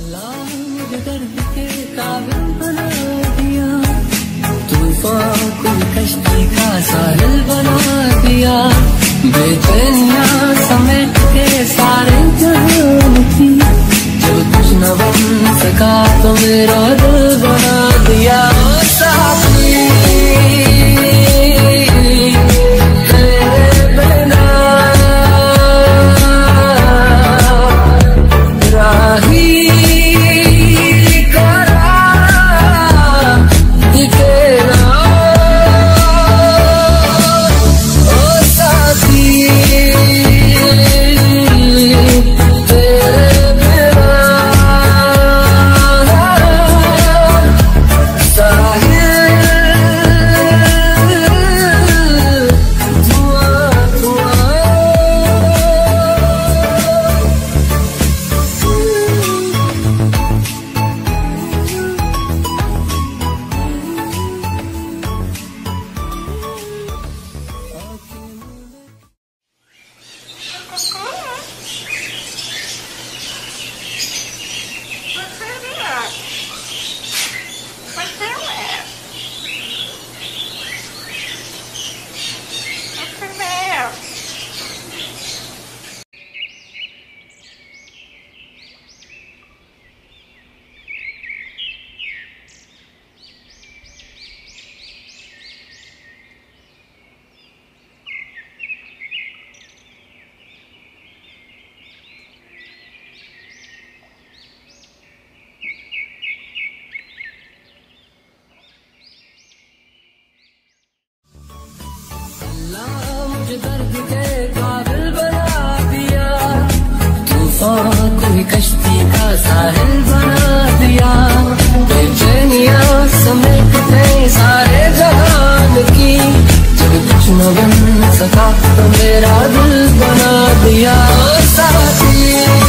दर्द के काबिल बना दिया, तूफान को कश्ती का साहिल बना दिया, बेचैनियां समेट के सारे जहान की, जो कुछ न बन सका तो मेरा दिल बना दिया। साथी तेरे बिना राही दर्द के काबिल बना दिया, तूफान को कश्ती का साहिल बना दिया, बेचैनियां समेट के सारे जहान की, जब कुछ न बन सका तो मेरा दिल बना दिया। साथी